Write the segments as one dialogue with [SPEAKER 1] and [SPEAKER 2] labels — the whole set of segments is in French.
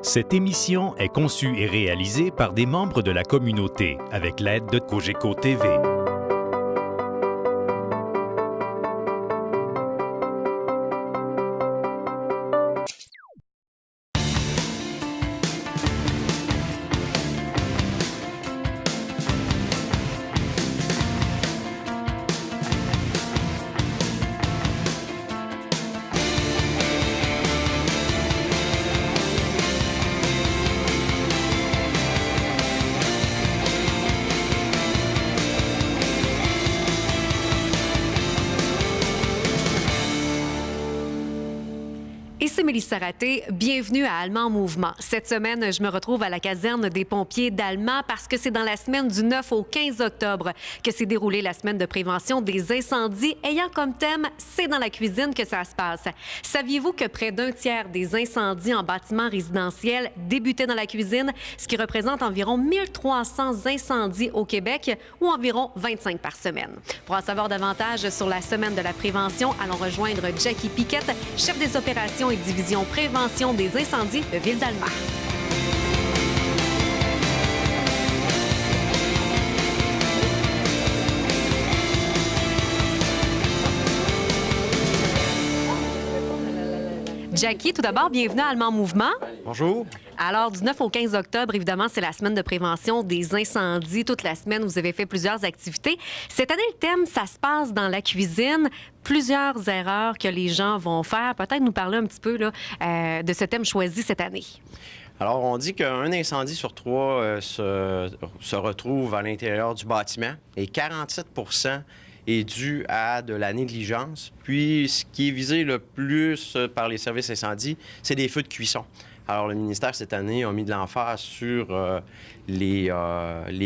[SPEAKER 1] Cette émission est conçue et réalisée par des membres de la communauté avec l'aide de Cogeco TV.
[SPEAKER 2] Ici Mélissa Raté, bienvenue à Allemand en mouvement. Cette semaine, je me retrouve à la caserne des pompiers d'Allemand parce que c'est dans la semaine du 9 au 15 octobre que s'est déroulée la semaine de prévention des incendies ayant comme thème « C'est dans la cuisine que ça se passe ». Saviez-vous que près d'un tiers des incendies en bâtiments résidentiels débutaient dans la cuisine, ce qui représente environ 1300 incendies au Québec ou environ 25 par semaine? Pour en savoir davantage sur la semaine de la prévention, allons rejoindre Jackie Piquette, chef des opérations et division prévention des incendies de Ville d'Allemand. Jackie, tout d'abord, bienvenue à Allemand en mouvement.
[SPEAKER 3] Bonjour.
[SPEAKER 2] Alors, du 9 au 15 octobre, évidemment, c'est la semaine de prévention des incendies. Toute la semaine, vous avez fait plusieurs activités. Cette année, le thème, ça se passe dans la cuisine. Plusieurs erreurs que les gens vont faire. Peut-être nous parler un petit peu là, de ce thème choisi cette année.
[SPEAKER 3] Alors, on dit qu'un incendie sur trois se retrouve à l'intérieur du bâtiment et 47 est dû à de la négligence. Puis, ce qui est visé le plus par les services incendies, c'est des feux de cuisson. Alors, le ministère, cette année, a mis de l'emphase sur les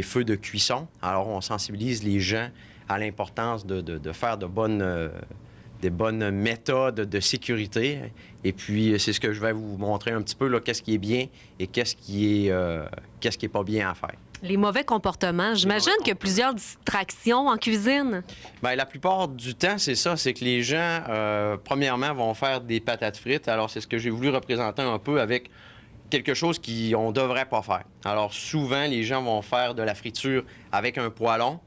[SPEAKER 3] feux de cuisson. Alors, on sensibilise les gens à l'importance de faire des bonnes méthodes de sécurité. Et puis, c'est ce que je vais vous montrer un petit peu, là, qu'est-ce qui est bien et qu'est-ce qui est pas bien à faire.
[SPEAKER 2] Les mauvais comportements. J'imagine qu'il y a plusieurs distractions en cuisine.
[SPEAKER 3] Bien, la plupart du temps, c'est ça. C'est que les gens, premièrement, vont faire des patates frites. Alors, c'est ce que j'ai voulu représenter un peu avec quelque chose qu'on ne devrait pas faire. Alors, souvent, les gens vont faire de la friture avec un poêlon.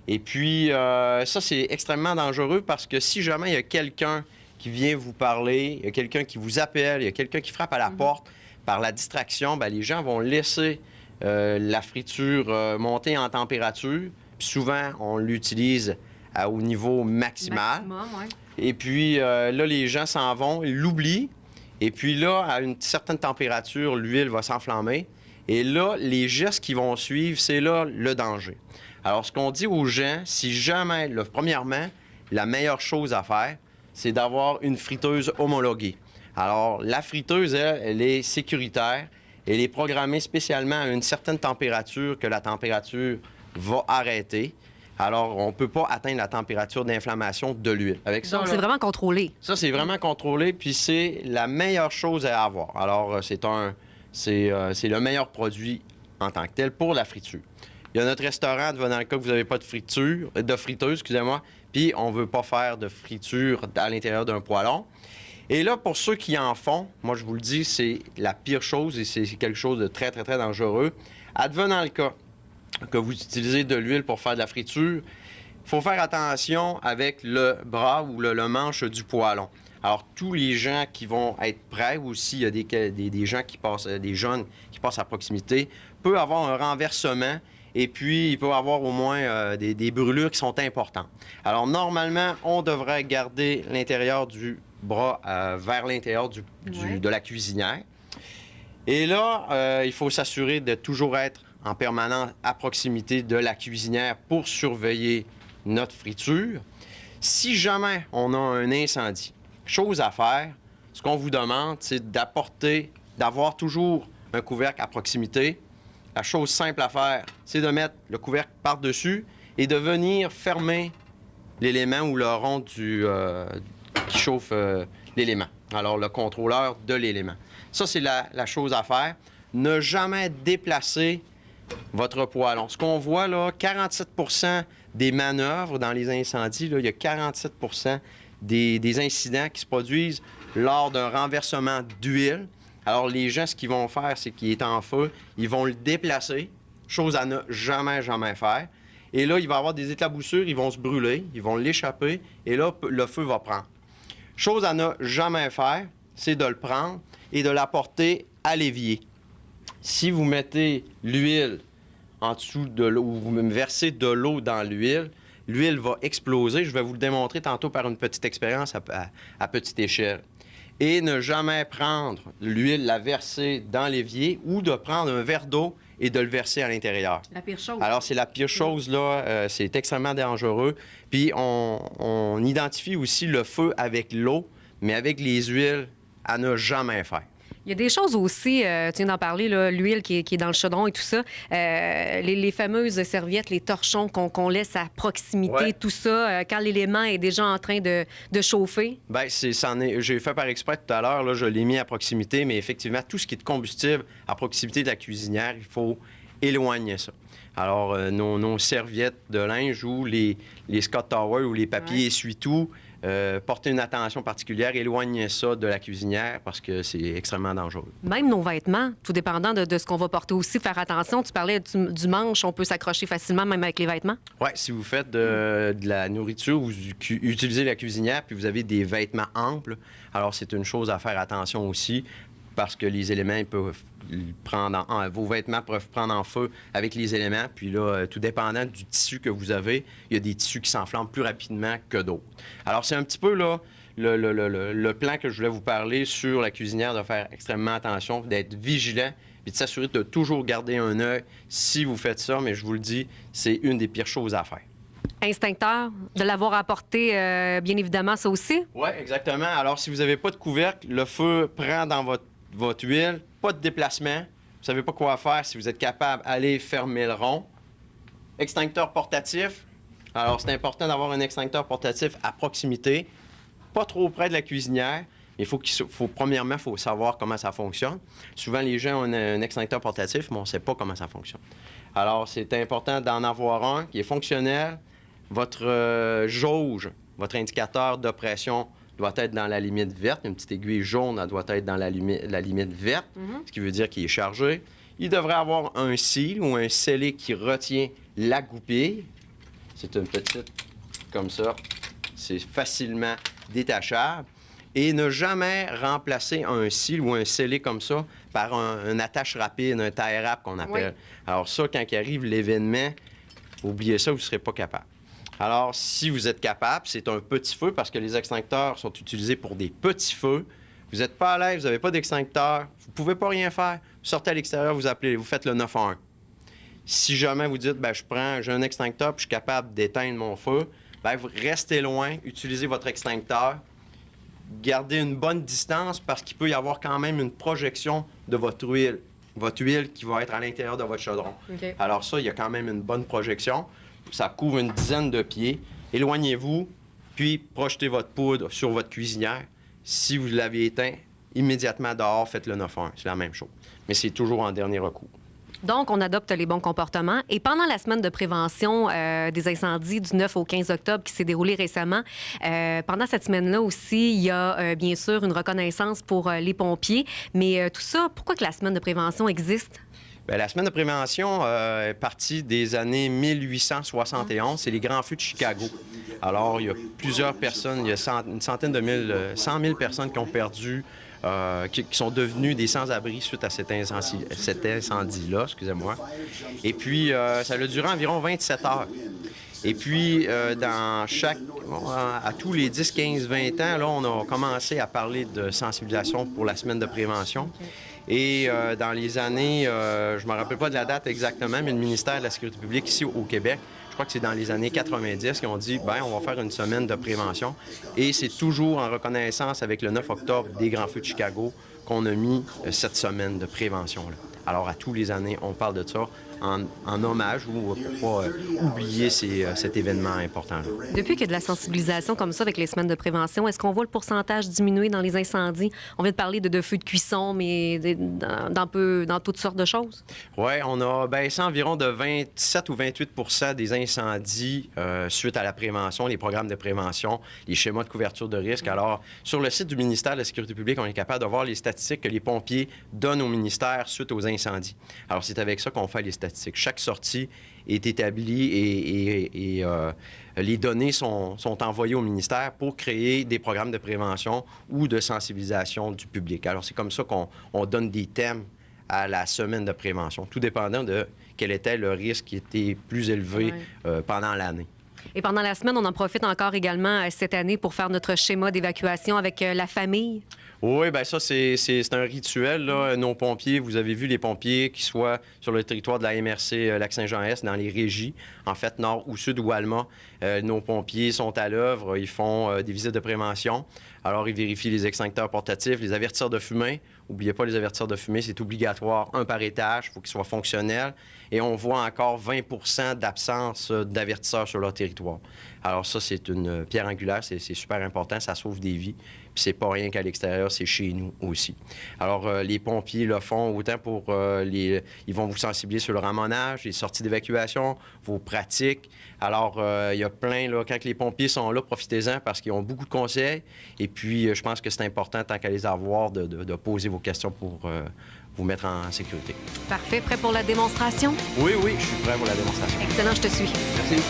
[SPEAKER 3] Et puis, ça, c'est extrêmement dangereux parce que si jamais il y a quelqu'un qui vient vous parler, il y a quelqu'un qui vous appelle, il y a quelqu'un qui frappe à la porte par la distraction, bien, les gens vont laisser la friture monter en température. Puis souvent, on l'utilise au niveau maximal.
[SPEAKER 2] Ouais.
[SPEAKER 3] Et puis, là, les gens s'en vont, ils l'oublient. Et puis là, à une certaine température, l'huile va s'enflammer. Et là, les gestes qui vont suivre, c'est là le danger. Alors, ce qu'on dit aux gens, si jamais, là, premièrement, la meilleure chose à faire, c'est d'avoir une friteuse homologuée. Alors, la friteuse, elle est sécuritaire. Elle est programmée spécialement à une certaine température que la température va arrêter. Alors, on ne peut pas atteindre la température d'inflammation de l'huile. Avec ça,
[SPEAKER 2] Donc,
[SPEAKER 3] là,
[SPEAKER 2] c'est vraiment contrôlé.
[SPEAKER 3] ça, c'est vraiment contrôlé, puis c'est la meilleure chose à avoir. Alors, c'est le meilleur produit en tant que tel pour la friture. Il y a notre restaurant, dans le cas que vous n'avez pas de friteuse, excusez-moi, puis on ne veut pas faire de friture à l'intérieur d'un poêlon. Et là, pour ceux qui en font, moi, je vous le dis, c'est la pire chose et c'est quelque chose de très, très, très dangereux. Advenant le cas que vous utilisez de l'huile pour faire de la friture, il faut faire attention avec le bras ou le manche du poêlon. Alors, tous les gens qui vont être prêts, ou s'il y a des gens qui passent, des jeunes qui passent à proximité, peut avoir un renversement et puis il peut avoir au moins des brûlures qui sont importantes. Alors, normalement, on devrait garder l'intérieur du bras vers l'intérieur de la cuisinière. Et là, il faut s'assurer de toujours être en permanence à proximité de la cuisinière pour surveiller notre friture. Si jamais on a un incendie, chose à faire, ce qu'on vous demande, c'est d'avoir toujours un couvercle à proximité. La chose simple à faire, c'est de mettre le couvercle par-dessus et de venir fermer l'élément ou le rond qui chauffe l'élément. Alors, le contrôleur de l'élément. Ça, c'est la chose à faire. Ne jamais déplacer votre poêlon. Ce qu'on voit, là, 47 des manœuvres dans les incendies, là, il y a 47 des incidents qui se produisent lors d'un renversement d'huile. Alors, les gens, ce qu'ils vont faire, c'est qu'il est en feu, ils vont le déplacer, chose à ne jamais, jamais faire. Et là, il va y avoir des éclaboussures, ils vont se brûler, ils vont l'échapper, et là, le feu va prendre. Chose à ne jamais faire, c'est de le prendre et de l'apporter à l'évier. Si vous mettez l'huile en dessous de l'eau, ou vous versez de l'eau dans l'huile, l'huile va exploser. Je vais vous le démontrer tantôt par une petite expérience à petite échelle. Et ne jamais prendre l'huile, la verser dans l'évier ou de prendre un verre d'eau et de le verser à l'intérieur.
[SPEAKER 2] La pire chose.
[SPEAKER 3] Alors, c'est la pire chose, là. C'est extrêmement dangereux. Puis, on identifie aussi le feu avec l'eau, mais avec les huiles, à ne jamais faire.
[SPEAKER 2] Il y a des choses aussi, tu viens d'en parler, l'huile qui est dans le chaudron et tout ça, les fameuses serviettes, les torchons qu'on laisse à proximité,
[SPEAKER 3] Ouais.
[SPEAKER 2] tout ça, quand l'élément est déjà en train de chauffer.
[SPEAKER 3] Bien, j'ai fait par exprès tout à l'heure, là, je l'ai mis à proximité, mais effectivement, tout ce qui est de combustible à proximité de la cuisinière, il faut éloigner ça. Alors, nos serviettes de linge ou les Scott Towers ou les papiers essuie-tout, portez une attention particulière, éloignez ça de la cuisinière parce que c'est extrêmement dangereux.
[SPEAKER 2] Même nos vêtements, tout dépendant de ce qu'on va porter aussi, faire attention. Tu parlais du manche, on peut s'accrocher facilement même avec les vêtements.
[SPEAKER 3] Oui, si vous faites de la nourriture, vous utilisez la cuisinière, puis vous avez des vêtements amples, alors c'est une chose à faire attention aussi parce que les éléments ils peuvent prendre vos vêtements peuvent prendre en feu avec les éléments. Puis là, tout dépendant du tissu que vous avez, il y a des tissus qui s'enflamment plus rapidement que d'autres. Alors, c'est un petit peu là le plan que je voulais vous parler sur la cuisinière, de faire extrêmement attention, d'être vigilant et de s'assurer de toujours garder un œil si vous faites ça. Mais je vous le dis, c'est une des pires choses à faire.
[SPEAKER 2] Instincteur, de l'avoir apporté, bien évidemment, ça aussi.
[SPEAKER 3] Oui, exactement. Alors, si vous n'avez pas de couvercle, le feu prend dans votre huile, pas de déplacement. Vous ne savez pas quoi faire. Si vous êtes capable, allez fermer le rond. Extincteur portatif. Alors, c'est important d'avoir un extincteur portatif à proximité, pas trop près de la cuisinière. Premièrement, il faut savoir comment ça fonctionne. Souvent, les gens ont un extincteur portatif, mais on ne sait pas comment ça fonctionne. Alors, c'est important d'en avoir un qui est fonctionnel. Votre jauge, votre indicateur de pression doit être dans la limite verte. Une petite aiguille jaune, elle doit être dans la limite verte, ce qui veut dire qu'il est chargé. Il devrait avoir un seal ou un scellé qui retient la goupille. C'est une petite comme ça. C'est facilement détachable. Et ne jamais remplacer un seal ou un scellé comme ça par un attache rapide, un tie wrap qu'on appelle. Oui. Alors ça, quand il arrive l'événement, oubliez ça, vous ne serez pas capable. Alors, si vous êtes capable, c'est un petit feu parce que les extincteurs sont utilisés pour des petits feux. Vous n'êtes pas à l'aise, vous n'avez pas d'extincteur, vous ne pouvez pas rien faire. Vous sortez à l'extérieur, vous faites le 911. Si jamais vous dites, j'ai un extincteur puis je suis capable d'éteindre mon feu, vous restez loin, utilisez votre extincteur, gardez une bonne distance parce qu'il peut y avoir quand même une projection de votre huile qui va être à l'intérieur de votre chaudron. Okay. Alors ça, il y a quand même une bonne projection. Ça couvre une dizaine de pieds. Éloignez-vous, puis projetez votre poudre sur votre cuisinière. Si vous l'avez éteint, immédiatement dehors, faites le 911. C'est la même chose. Mais c'est toujours en dernier recours.
[SPEAKER 2] Donc, on adopte les bons comportements. Et pendant la semaine de prévention des incendies du 9 au 15 octobre qui s'est déroulée récemment, pendant cette semaine-là aussi, il y a bien sûr une reconnaissance pour les pompiers. Mais tout ça, pourquoi que la semaine de prévention existe?
[SPEAKER 3] Bien, la semaine de prévention est partie des années 1871. C'est les grands feux de Chicago. Alors, il y a plusieurs personnes, il y a une centaine de mille, 100 000 personnes qui ont perdu, qui sont devenues des sans-abri suite à cet incendie-là, excusez-moi. Et puis, ça a duré environ 27 heures. Et puis, à tous les 10, 15, 20 ans, là, on a commencé à parler de sensibilisation pour la semaine de prévention. Et dans les années, je ne me rappelle pas de la date exactement, mais le ministère de la Sécurité publique ici au Québec, je crois que c'est dans les années 90, qui ont dit, on va faire une semaine de prévention. Et c'est toujours en reconnaissance avec le 9 octobre des Grands Feux de Chicago qu'on a mis cette semaine de prévention-là. Alors, à tous les années, on parle de ça. en hommage ou pour pas oublier cet événement important-là.
[SPEAKER 2] Depuis qu'il y a de la sensibilisation comme ça avec les semaines de prévention, est-ce qu'on voit le pourcentage diminuer dans les incendies? On vient de parler de feux de cuisson, mais dans toutes sortes de choses.
[SPEAKER 3] Oui, on a baissé environ de 27 ou 28 des incendies suite à la prévention, les programmes de prévention, les schémas de couverture de risque. Alors, sur le site du ministère de la Sécurité publique, on est capable de voir les statistiques que les pompiers donnent au ministère suite aux incendies. Alors, c'est avec ça qu'on fait les statistiques. Chaque sortie est établie et les données sont envoyées au ministère pour créer des programmes de prévention ou de sensibilisation du public. Alors, c'est comme ça qu'on donne des thèmes à la semaine de prévention, tout dépendant de quel était le risque qui était plus élevé pendant l'année.
[SPEAKER 2] Et pendant la semaine, on en profite encore également cette année pour faire notre schéma d'évacuation avec la famille.
[SPEAKER 3] Oui, bien ça, c'est un rituel, là. Nos pompiers, vous avez vu les pompiers qui soient sur le territoire de la MRC Lac-Saint-Jean-Est, dans les régies, en fait, nord ou sud ou Alma. Nos pompiers sont à l'œuvre, ils font des visites de prévention. Alors, ils vérifient les extincteurs portatifs, les avertisseurs de fumée. N'oubliez pas les avertisseurs de fumée, c'est obligatoire, un par étage, il faut qu'ils soient fonctionnels. Et on voit encore 20 d'absence d'avertisseurs sur leur territoire. Alors ça, c'est une pierre angulaire, c'est super important, ça sauve des vies. Puis c'est pas rien qu'à l'extérieur, c'est chez nous aussi. Alors, les pompiers le font autant pour ils vont vous sensibiliser sur le ramonage, les sorties d'évacuation, vos pratiques. Alors, il y a plein, là, quand les pompiers sont là, profitez-en parce qu'ils ont beaucoup de conseils. Et puis, je pense que c'est important, tant qu'à les avoir, de poser vos questions pour vous mettre en sécurité.
[SPEAKER 2] Parfait. Prêt pour la démonstration?
[SPEAKER 3] Oui, je suis prêt pour la démonstration.
[SPEAKER 2] Excellent, je te suis.
[SPEAKER 3] Merci.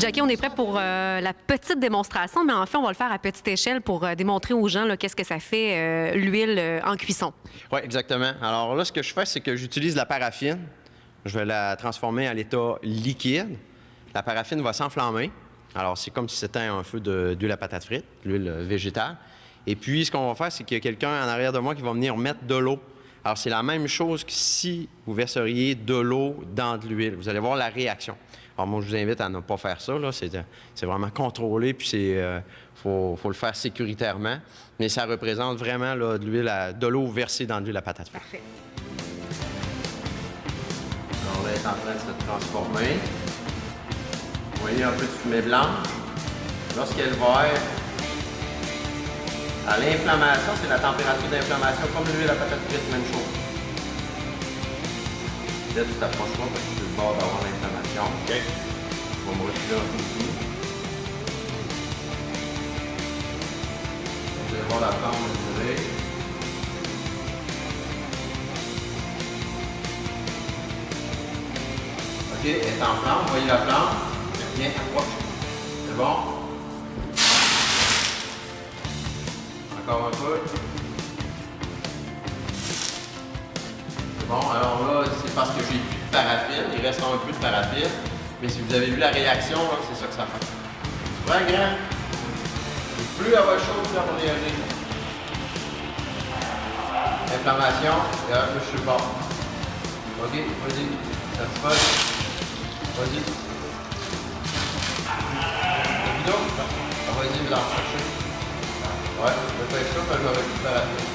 [SPEAKER 2] Jackie, on est prêt pour la petite démonstration, mais en fait, on va le faire à petite échelle pour démontrer aux gens qu'est-ce que ça fait, l'huile en cuisson.
[SPEAKER 3] Oui, exactement. Alors là, ce que je fais, c'est que j'utilise la paraffine. Je vais la transformer en l'état liquide. La paraffine va s'enflammer. Alors, c'est comme si c'était un feu d'huile à patate frite, l'huile végétale. Et puis, ce qu'on va faire, c'est qu'il y a quelqu'un en arrière de moi qui va venir mettre de l'eau. Alors, c'est la même chose que si vous verseriez de l'eau dans de l'huile. Vous allez voir la réaction. Alors, moi, je vous invite à ne pas faire ça. C'est vraiment contrôlé, puis faut le faire sécuritairement. Mais ça représente vraiment là, de l'eau versée dans de l'huile à patate frite.
[SPEAKER 2] Parfait.
[SPEAKER 3] Alors, là, elle est en train de se transformer. Vous voyez un peu de fumée blanche. Lorsqu'elle va être à l'inflammation, c'est la température d'inflammation, comme l'huile à patate frite, même chose. Là, tu t'approches pas parce que tu es le bord d'avoir l'inflammation. OK. On va me retirer un peu ici. Vous allez voir la flamme mesurer. OK, elle est en flamme. Vous voyez la flamme? Bien, approche. C'est bon? Encore un peu. Bon, alors là, c'est parce que j'ai plus de paraffine. Il reste un peu de paraffine. Mais si vous avez vu la réaction, là, c'est ça que ça fait. Très grand. Plus elle va être chaude, plus elle va réagir. Inflammation, et un peu sur le bord. OK, vas-y. Ça se passe. Vas-y. Vas-y, vous en chercher. Ouais, je vais faire ça, parce que j'aurais plus de paraffine.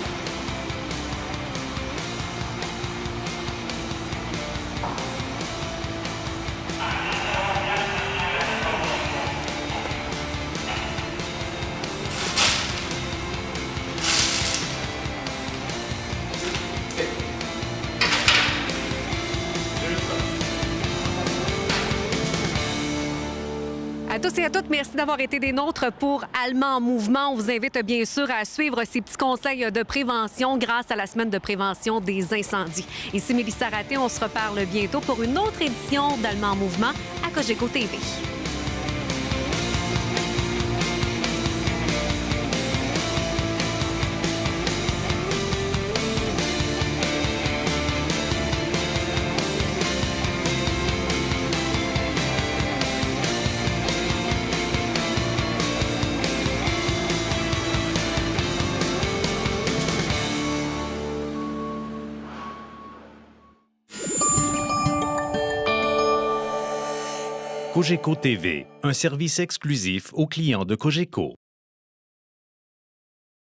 [SPEAKER 2] À tous et à toutes, merci d'avoir été des nôtres pour Allemand en mouvement. On vous invite bien sûr à suivre ces petits conseils de prévention grâce à la semaine de prévention des incendies. Ici Mélissa Raté, on se reparle bientôt pour une autre édition d'Allemand en mouvement à Cogeco TV.
[SPEAKER 1] Cogeco TV, un service exclusif aux clients de Cogeco.